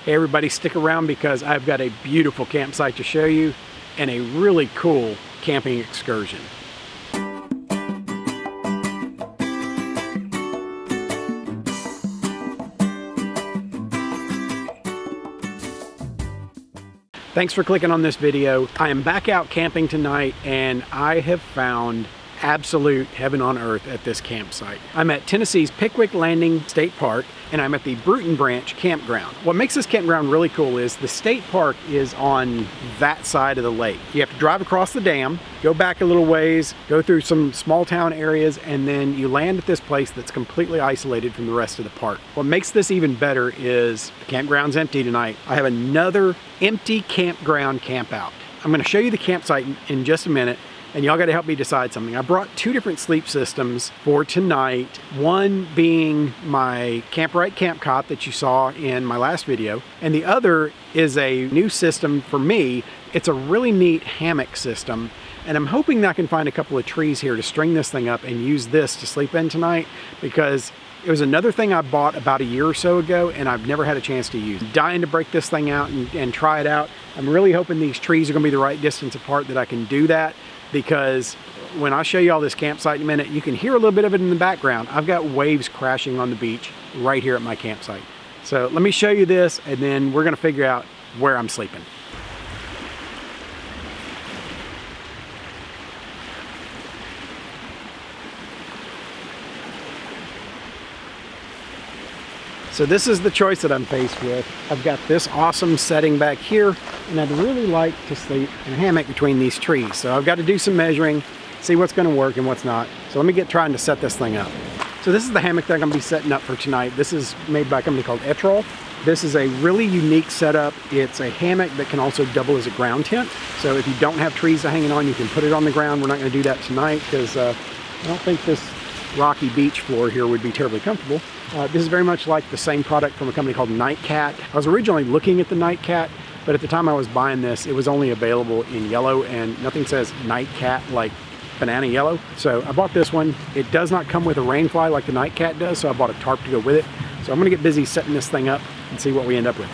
Hey everybody, stick around because I've got a beautiful campsite to show you and a really cool camping excursion. Thanks for clicking on this video. I am back out camping tonight and I have found absolute heaven on earth at this campsite. I'm at Tennessee's Pickwick Landing State Park and I'm at the Bruton Branch Campground. What makes this campground really cool is the state park is on that side of the lake. You have to drive across the dam, go back a little ways, go through some small town areas, and then you land at this place that's completely isolated from the rest of the park. What makes this even better is the campground's empty tonight. I have another empty campground camp out. I'm going to show you the campsite in just a minute, and y'all got to help me decide something. I brought two different sleep systems for tonight. One being my Camp-Right camp cot that you saw in my last video, and the other is a new system for me. It's a really neat hammock system, and I'm hoping that I can find a couple of trees here to string this thing up and use this to sleep in tonight, because it was another thing I bought about a year or so ago and I've never had a chance to use. I'm dying to break this thing out and try it out. I'm really hoping these trees are going to be the right distance apart that I can do that, because when I show you all this campsite in a minute, you can hear a little bit of it in the background. I've got waves crashing on the beach right here at my campsite. So let me show you this and then we're going to figure out where I'm sleeping. So this is the choice that I'm faced with. I've got this awesome setting back here, and I'd really like to sleep in a hammock between these trees. So I've got to do some measuring, see what's going to work and what's not. So let me get trying to set this thing up. So this is the hammock that I'm going to be setting up for tonight. This is made by a company called Etrol. This is a really unique setup. It's a hammock that can also double as a ground tent. So if you don't have trees hanging on, you can put it on the ground. We're not going to do that tonight because I don't think this rocky beach floor here would be terribly comfortable. This is very much like the same product from a company called Nightcat. I was originally looking at the Nightcat, but at the time I was buying this, it was only available in yellow, and nothing says Nightcat like banana yellow. So I bought this one. It does not come with a rainfly like the Nightcat does, so I bought a tarp to go with it. So I'm gonna get busy setting this thing up and see what we end up with.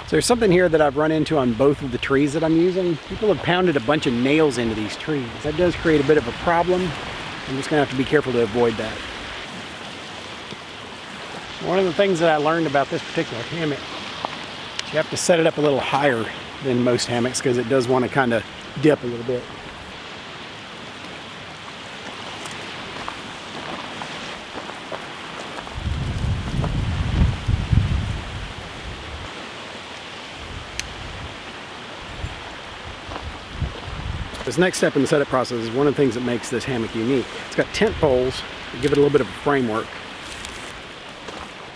So there's something here that I've run into on both of the trees that I'm using. People have pounded a bunch of nails into these trees. That does create a bit of a problem. I'm just gonna have to be careful to avoid that. One of the things that I learned about this particular hammock, you have to set it up a little higher than most hammocks because it does want to kind of dip a little bit. This next step in the setup process is one of the things that makes this hammock unique. It's got tent poles that give it a little bit of a framework.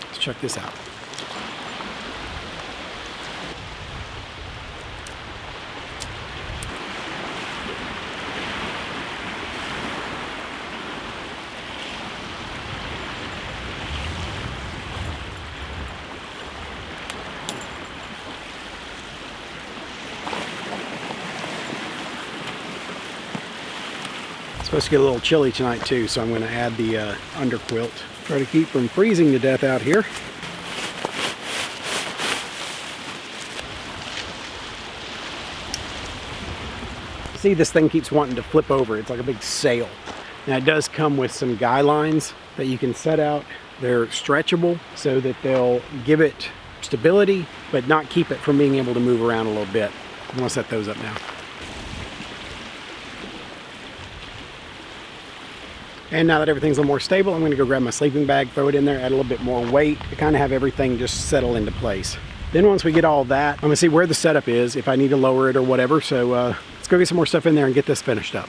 Let's check this out. It's supposed to get a little chilly tonight too, so I'm going to add the underquilt. Try to keep from freezing to death out here. See, this thing keeps wanting to flip over. It's like a big sail. Now it does come with some guy lines that you can set out. They're stretchable so that they'll give it stability, but not keep it from being able to move around a little bit. I'm going to set those up now. And now that everything's a little more stable, I'm going to go grab my sleeping bag, throw it in there, add a little bit more weight to kind of have everything just settle into place. Then once we get all that, I'm going to see where the setup is, if I need to lower it or whatever. So let's go get some more stuff in there and get this finished up.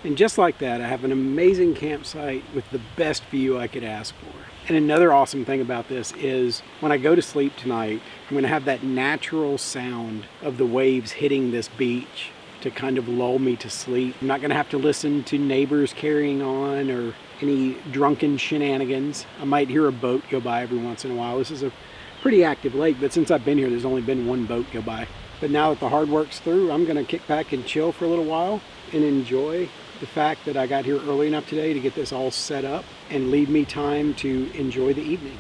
And just like that, I have an amazing campsite with the best view I could ask for. And another awesome thing about this is when I go to sleep tonight, I'm going to have that natural sound of the waves hitting this beach to kind of lull me to sleep. I'm not going to have to listen to neighbors carrying on or any drunken shenanigans. I might hear a boat go by every once in a while. This is a pretty active lake, but since I've been here, there's only been one boat go by. But now that the hard work's through, I'm going to kick back and chill for a little while and enjoy the fact that I got here early enough today to get this all set up and leave me time to enjoy the evening.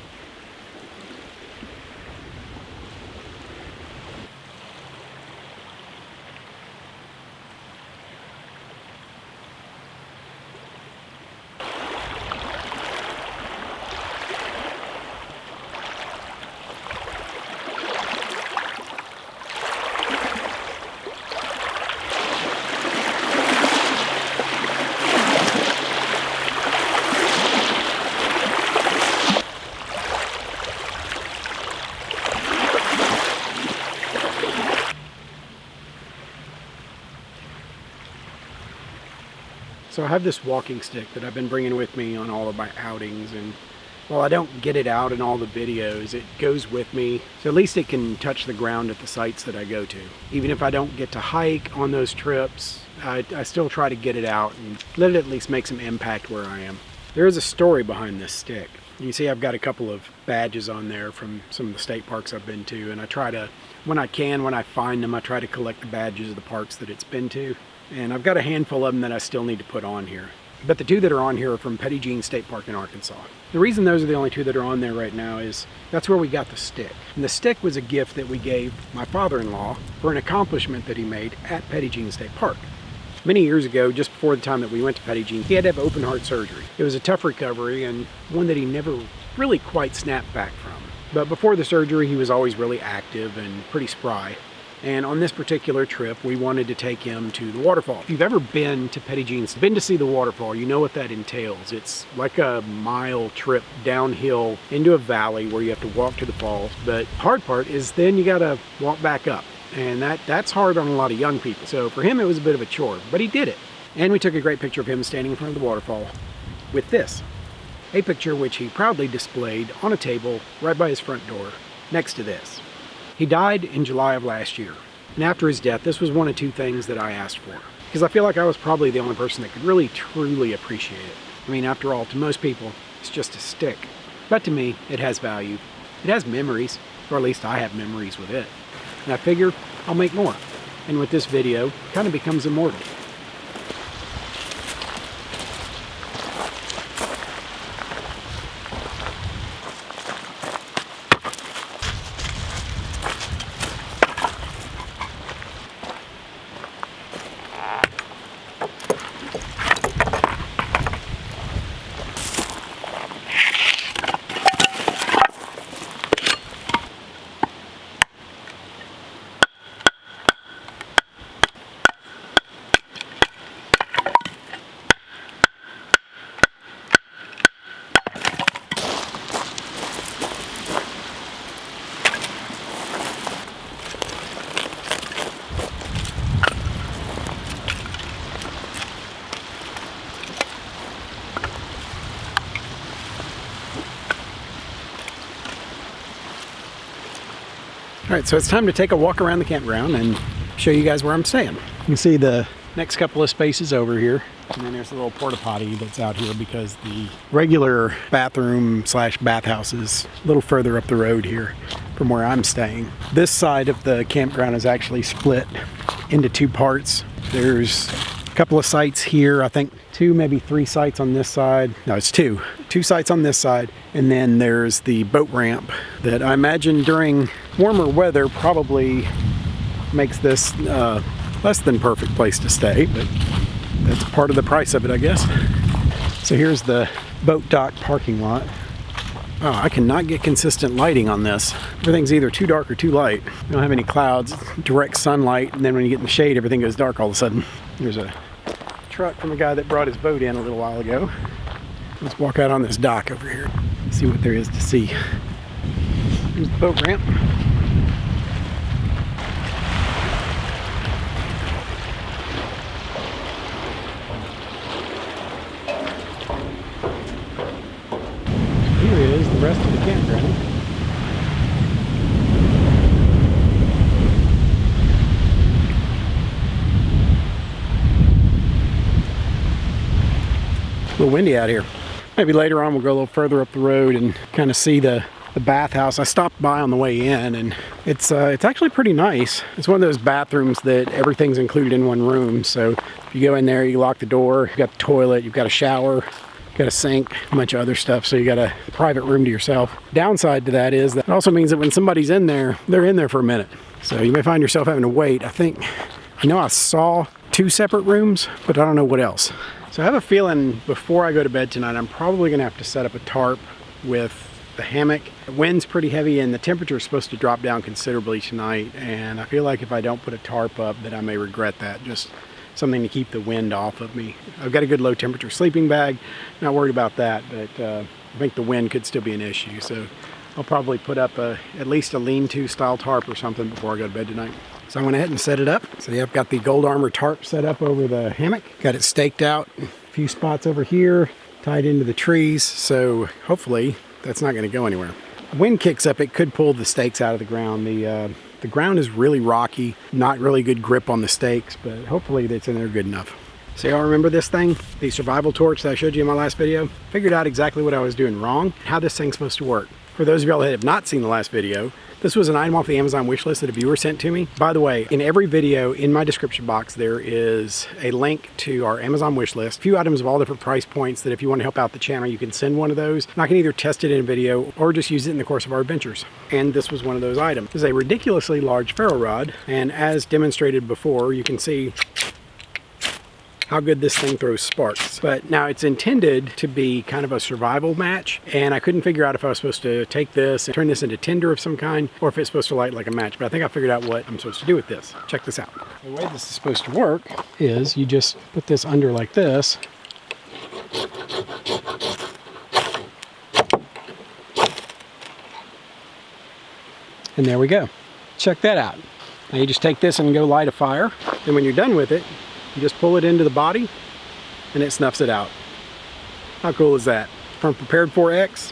So I have this walking stick that I've been bringing with me on all of my outings, and while I don't get it out in all the videos, it goes with me, so at least it can touch the ground at the sites that I go to. Even if I don't get to hike on those trips, I still try to get it out and let it at least make some impact where I am. There is a story behind this stick. You can see I've got a couple of badges on there from some of the state parks I've been to, and I try to, when I find them, I try to collect the badges of the parks that it's been to. And I've got a handful of them that I still need to put on here. But the two that are on here are from Petit Jean State Park in Arkansas. The reason those are the only two that are on there right now is that's where we got the stick. And the stick was a gift that we gave my father-in-law for an accomplishment that he made at Petit Jean State Park. Many years ago, just before the time that we went to Petit Jean, he had to have open heart surgery. It was a tough recovery and one that he never really quite snapped back from. But before the surgery, he was always really active and pretty spry. And on this particular trip, we wanted to take him to the waterfall. If you've ever been to Petit Jean, been to see the waterfall, you know what that entails. It's like a mile trip downhill into a valley where you have to walk to the falls. But the hard part is then you gotta walk back up. And that's hard on a lot of young people. So for him, it was a bit of a chore, but he did it. And we took a great picture of him standing in front of the waterfall with this. A picture which he proudly displayed on a table right by his front door next to this. He died in July of last year, and after his death, this was one of two things that I asked for, because I feel like I was probably the only person that could really truly appreciate it. I mean, after all, to most people, it's just a stick, but to me, it has value. It has memories, or at least I have memories with it, and I figure I'll make more, and with this video, it kind of becomes immortal. All right, so it's time to take a walk around the campground and show you guys where I'm staying. You can see the next couple of spaces over here, and then there's a little porta potty that's out here because the regular bathroom slash bathhouse is a little further up the road here from where I'm staying. This side of the campground is actually split into two parts. There's a couple of sites here, I think 2, maybe 3 sites on this side. No, it's 2 sites on this side, and then there's the boat ramp that I imagine during warmer weather probably makes this less than perfect place to stay, but that's part of the price of it, I guess. So here's the boat dock parking lot. Oh, I cannot get consistent lighting on this. Everything's either too dark or too light. We don't have any clouds, direct sunlight, and then when you get in the shade, everything goes dark all of a sudden. There's a truck from a guy that brought his boat in a little while ago. Let's walk out on this dock over here, see what there is to see. Here's the boat ramp. little windy out here. Maybe later on we'll go a little further up the road and kind of see the bathhouse. I stopped by on the way in, and it's actually pretty nice. It's one of those bathrooms that everything's included in one room. So if you go in there, you lock the door, you've got the toilet, you've got a shower, you've got a sink, a bunch of other stuff. So you got a private room to yourself. Downside to that is that it also means that when somebody's in there, they're in there for a minute. So you may find yourself having to wait. I know I saw 2 separate rooms, but I don't know what else. So I have a feeling before I go to bed tonight, I'm probably gonna have to set up a tarp with the hammock. The wind's pretty heavy and the temperature is supposed to drop down considerably tonight, and I feel like if I don't put a tarp up that I may regret that. Just something to keep the wind off of me. I've got a good low temperature sleeping bag, not worried about that, but I think the wind could still be an issue. So I'll probably put up at least a lean-to style tarp or something before I go to bed tonight. So I went ahead and set it up. So yeah, I've got the Gold Armor tarp set up over the hammock. Got it staked out, a few spots over here, tied into the trees. So hopefully that's not gonna go anywhere. Wind kicks up, it could pull the stakes out of the ground. The ground is really rocky, not really good grip on the stakes, but hopefully it's in there good enough. So y'all remember this thing? The survival torch that I showed you in my last video? Figured out exactly what I was doing wrong, how this thing's supposed to work. For those of y'all that have not seen the last video, this was an item off the Amazon wish list that a viewer sent to me. By the way, in every video in my description box, there is a link to our Amazon wish list. A few items of all different price points that if you want to help out the channel, you can send one of those. And I can either test it in a video or just use it in the course of our adventures. And this was one of those items. This is a ridiculously large ferro rod. And as demonstrated before, you can see how good this thing throws sparks. But now it's intended to be kind of a survival match, and I couldn't figure out if I was supposed to take this and turn this into tinder of some kind, or if it's supposed to light like a match. But I think I figured out what I'm supposed to do with this. Check this out. The way this is supposed to work is you just put this under like this, and there we go. Check that out. Now you just take this and go light a fire, and when you're done with it, you just pull it into the body and it snuffs it out. How cool is that? From Prepared for X,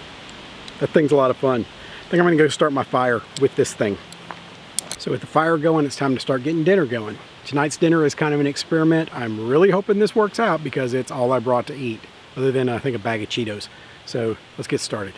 that thing's a lot of fun. I think I'm gonna go start my fire with this thing. So with the fire going, it's time to start getting dinner going. Tonight's dinner is kind of an experiment. I'm really hoping this works out because it's all I brought to eat, other than I think a bag of Cheetos. So let's get started.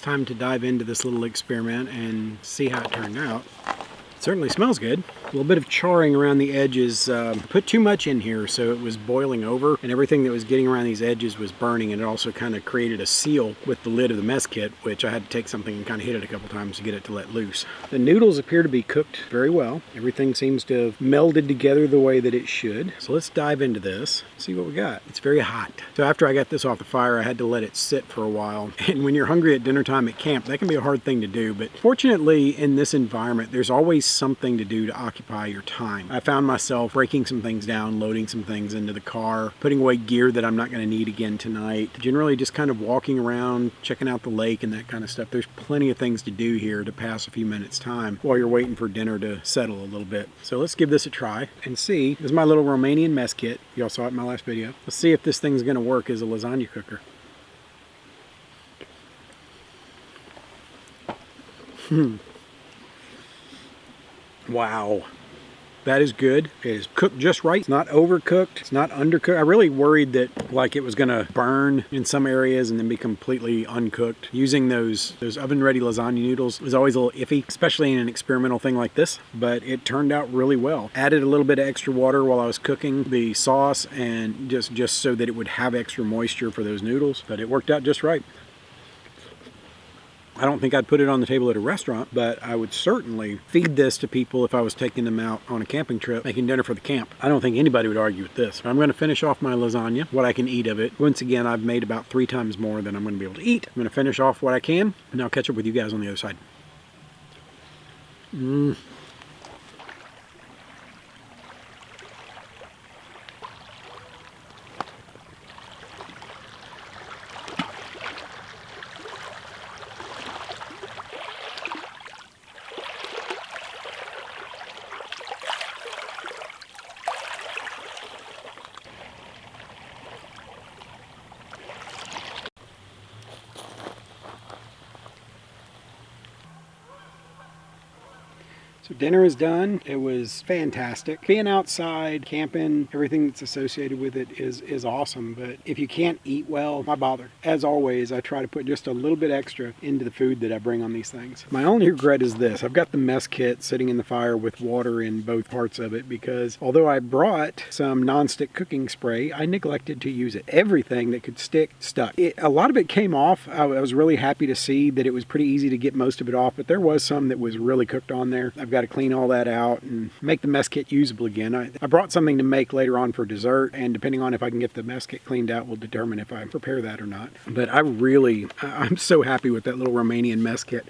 time to dive into this little experiment and see how it turned out. Certainly smells good. A little bit of charring around the edges. Put too much in here, so it was boiling over, and everything that was getting around these edges was burning, and it also kind of created a seal with the lid of the mess kit, which I had to take something and kind of hit it a couple times to get it to let loose. The noodles appear to be cooked very well. Everything seems to have melded together the way that it should. So let's dive into this, see what we got. It's very hot. So after I got this off the fire, I had to let it sit for a while. And when you're hungry at dinner time at camp, that can be a hard thing to do, but fortunately in this environment, there's always something to do to occupy your time. I found myself breaking some things down, loading some things into the car, putting away gear that I'm not going to need again tonight. Generally just kind of walking around, checking out the lake and that kind of stuff. There's plenty of things to do here to pass a few minutes time while you're waiting for dinner to settle a little bit. So let's give this a try and see. This is my little Romanian mess kit. Y'all saw it in my last video. Let's see if this thing's going to work as a lasagna cooker. Wow, that is good. It is cooked just right. It's not overcooked. It's not undercooked. I really worried that like it was gonna burn in some areas and then be completely uncooked. Using those oven-ready lasagna noodles is always a little iffy, especially in an experimental thing like this, but it turned out really well. Added a little bit of extra water while I was cooking the sauce and just so that it would have extra moisture for those noodles, but it worked out just right. I don't think I'd put it on the table at a restaurant, but I would certainly feed this to people if I was taking them out on a camping trip, making dinner for the camp. I don't think anybody would argue with this. I'm going to finish off my lasagna, what I can eat of it. Once again, I've made about 3 times more than I'm going to be able to eat. I'm going to finish off what I can, and I'll catch up with you guys on the other side. So dinner is done. It was fantastic. Being outside, camping, everything that's associated with it is awesome. But if you can't eat well, why bother? As always, I try to put just a little bit extra into the food that I bring on these things. My only regret is this. I've got the mess kit sitting in the fire with water in both parts of it because although I brought some non-stick cooking spray, I neglected to use it. Everything that could stick, stuck. A lot of it came off. I was really happy to see that it was pretty easy to get most of it off, but there was some that was really cooked on there. I've got to clean all that out and make the mess kit usable again. I brought something to make later on for dessert, and depending on if I can get the mess kit cleaned out will determine if I prepare that or not. But I'm so happy with that little Romanian mess kit.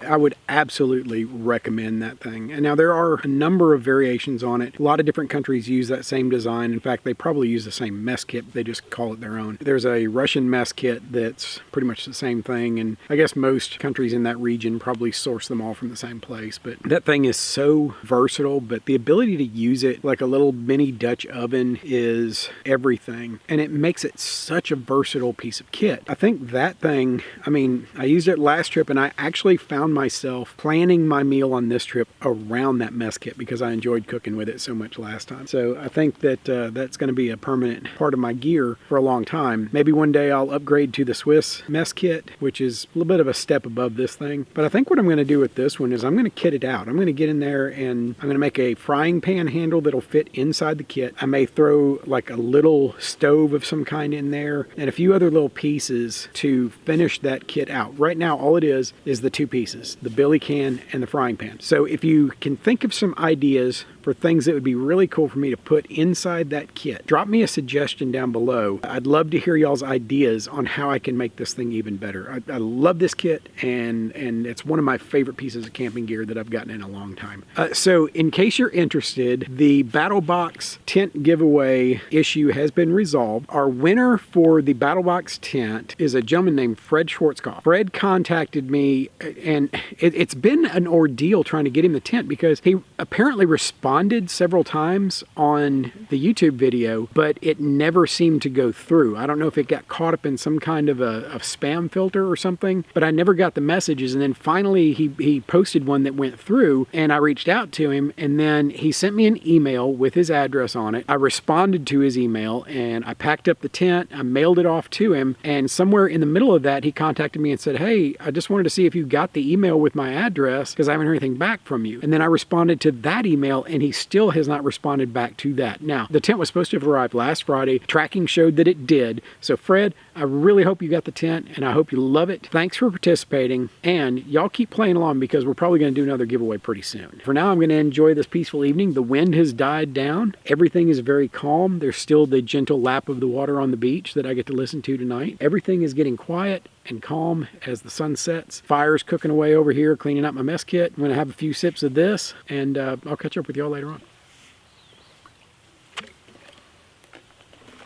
I would absolutely recommend that thing. And now there are a number of variations on it. A lot of different countries use that same design. In fact, they probably use the same mess kit. They just call it their own. There's a Russian mess kit that's pretty much the same thing. And I guess most countries in that region probably source them all from the same place. But that thing is so versatile, but the ability to use it like a little mini Dutch oven is everything. And it makes it such a versatile piece of kit. I think that thing, I mean, I used it last trip and I actually found myself planning my meal on this trip around that mess kit because I enjoyed cooking with it so much last time. So I think that that's going to be a permanent part of my gear for a long time. Maybe one day I'll upgrade to the Swiss mess kit, which is a little bit of a step above this thing. But I think what I'm going to do with this one is I'm going to kit it out. I'm going to get in there and I'm going to make a frying pan handle that'll fit inside the kit. I may throw like a little stove of some kind in there and a few other little pieces to finish that kit out. Right now, all it is the 2 pieces, the billy can and the frying pan. So if you can think of some ideas for things that would be really cool for me to put inside that kit, drop me a suggestion down below. I'd love to hear y'all's ideas on how I can make this thing even better. I love this kit and it's one of my favorite pieces of camping gear that I've gotten in a long time. So in case you're interested, the Battle Box tent giveaway issue has been resolved. Our winner for the Battle Box tent is a gentleman named Fred Schwarzkopf. Fred contacted me and it's been an ordeal trying to get him the tent because he apparently responded responded several times on the YouTube video, but it never seemed to go through. I don't know if it got caught up in some kind of a spam filter or something, but I never got the messages. And then finally he posted one that went through, and I reached out to him, and then he sent me an email with his address on it. I responded to his email, and I packed up the tent, I mailed it off to him, and somewhere in the middle of that he contacted me and said, hey, I just wanted to see if you got the email with my address because I haven't heard anything back from you. And then I responded to that email, and he still has not responded back to that. Now, the tent was supposed to have arrived last Friday. Tracking showed that it did. So Fred, I really hope you got the tent, and I hope you love it. Thanks for participating, and y'all keep playing along because we're probably going to do another giveaway pretty soon. For now, I'm going to enjoy this peaceful evening. The wind has died down. Everything is very calm. There's still the gentle lap of the water on the beach that I get to listen to tonight. Everything is getting quiet and calm as the sun sets. Fire's cooking away over here, cleaning out my mess kit. I'm going to have a few sips of this, and I'll catch up with y'all later on.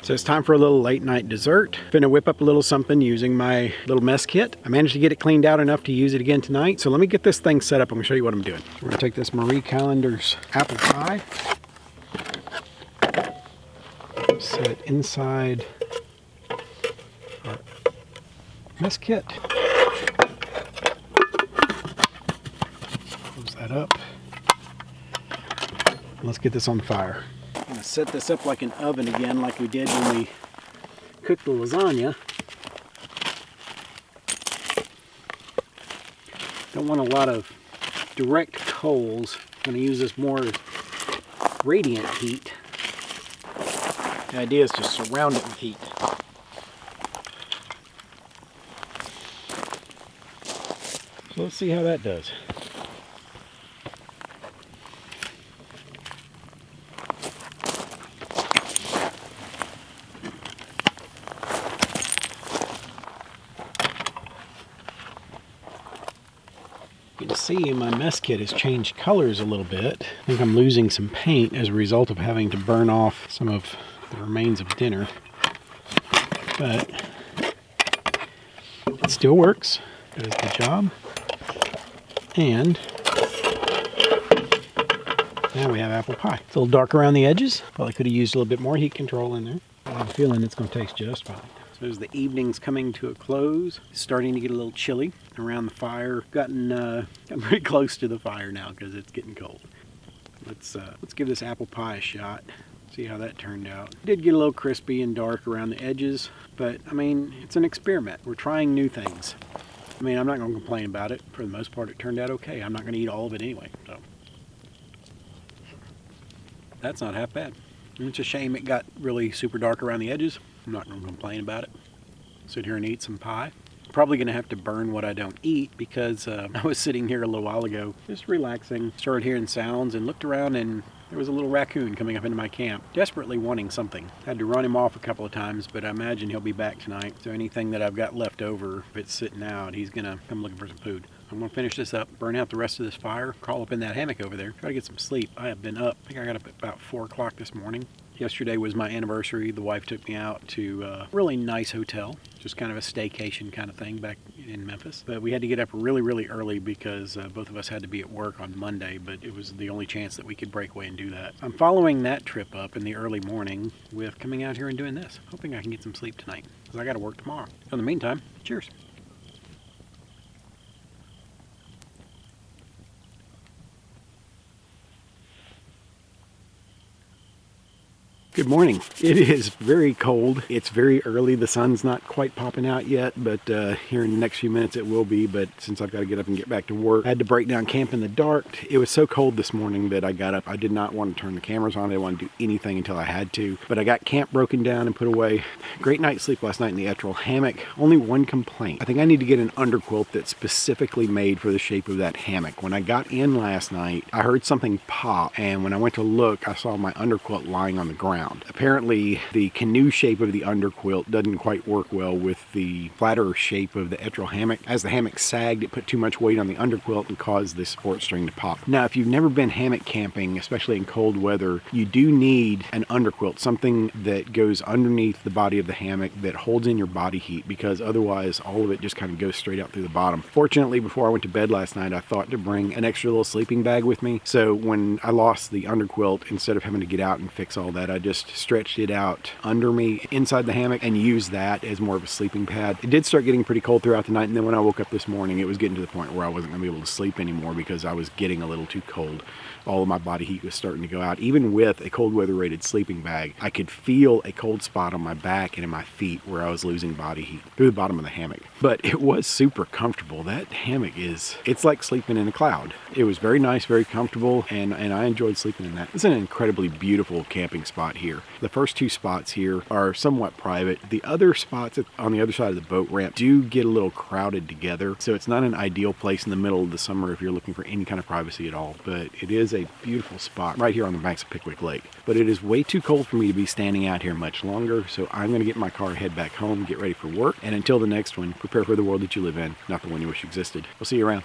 So it's time for a little late night dessert. Gonna whip up a little something using my little mess kit. I managed to get it cleaned out enough to use it again tonight. So let me get this thing set up. I'm gonna show you what I'm doing. We're gonna take this Marie Callender's apple pie. Set it inside our mess kit. Close that up. Let's get this on the fire. I'm going to set this up like an oven again, like we did when we cooked the lasagna. Don't want a lot of direct coals. I'm going to use this more radiant heat. The idea is to surround it with heat. So let's see how that does. You can see my mess kit has changed colors a little bit. I think I'm losing some paint as a result of having to burn off some of the remains of dinner. But it still works. It does the job. And now we have apple pie. It's a little dark around the edges. Probably could have used a little bit more heat control in there. I have a feeling it's going to taste just fine. So as the evening's coming to a close, it's starting to get a little chilly around the fire. I'm pretty close to the fire now because it's getting cold. Let's give this apple pie a shot. See how that turned out. It did get a little crispy and dark around the edges, but I mean, it's an experiment. We're trying new things. I mean, I'm not going to complain about it. For the most part, it turned out okay. I'm not going to eat all of it anyway, so that's not half bad. It's a shame it got really super dark around the edges. I'm not going to complain about it. Sit here and eat some pie. Probably going to have to burn what I don't eat because I was sitting here a little while ago just relaxing, started hearing sounds and looked around, and there was a little raccoon coming up into my camp, desperately wanting something. Had to run him off a couple of times, but I imagine he'll be back tonight. So anything that I've got left over, if it's sitting out, he's going to come looking for some food. I'm going to finish this up, burn out the rest of this fire, crawl up in that hammock over there, try to get some sleep. I have been up. I think I got up at about 4 o'clock this morning. Yesterday was my anniversary. The wife took me out to a really nice hotel, just kind of a staycation kind of thing back in Memphis. But we had to get up really, really early because both of us had to be at work on Monday, but it was the only chance that we could break away and do that. I'm following that trip up in the early morning with coming out here and doing this, hoping I can get some sleep tonight because I got to work tomorrow. So in the meantime, cheers. Good morning. It is very cold. It's very early. The sun's not quite popping out yet, but here in the next few minutes it will be. But since I've got to get up and get back to work, I had to break down camp in the dark. It was so cold this morning that I got up. I did not want to turn the cameras on. I didn't want to do anything until I had to. But I got camp broken down and put away. Great night's sleep last night in the Etrol hammock. Only one complaint. I think I need to get an underquilt that's specifically made for the shape of that hammock. When I got in last night, I heard something pop, and when I went to look, I saw my underquilt lying on the ground. Campground. Apparently the canoe shape of the underquilt doesn't quite work well with the flatter shape of the Etrol hammock. As the hammock sagged, it put too much weight on the underquilt and caused the support string to pop. Now, if you've never been hammock camping, especially in cold weather, you do need an underquilt, something that goes underneath the body of the hammock that holds in your body heat, because otherwise all of it just kind of goes straight out through the bottom. Fortunately, before I went to bed last night, I thought to bring an extra little sleeping bag with me. So when I lost the underquilt, instead of having to get out and fix all that, I just stretched it out under me inside the hammock and used that as more of a sleeping pad. It did start getting pretty cold throughout the night, and then when I woke up this morning, it was getting to the point where I wasn't going to be able to sleep anymore because I was getting a little too cold. All of my body heat was starting to go out. Even with a cold weather rated sleeping bag, I could feel a cold spot on my back and in my feet where I was losing body heat through the bottom of the hammock. But it was super comfortable. That hammock it's like sleeping in a cloud. It was very nice, very comfortable, and I enjoyed sleeping in that. It's an incredibly beautiful camping spot here. The first two spots here are somewhat private. The other spots on the other side of the boat ramp do get a little crowded together, so it's not an ideal place in the middle of the summer if you're looking for any kind of privacy at all. But it is a beautiful spot right here on the banks of Pickwick Lake. But it is way too cold for me to be standing out here much longer, so I'm going to get in my car, head back home, get ready for work, and until the next one, prepare for the world that you live in, not the one you wish existed. We'll see you around.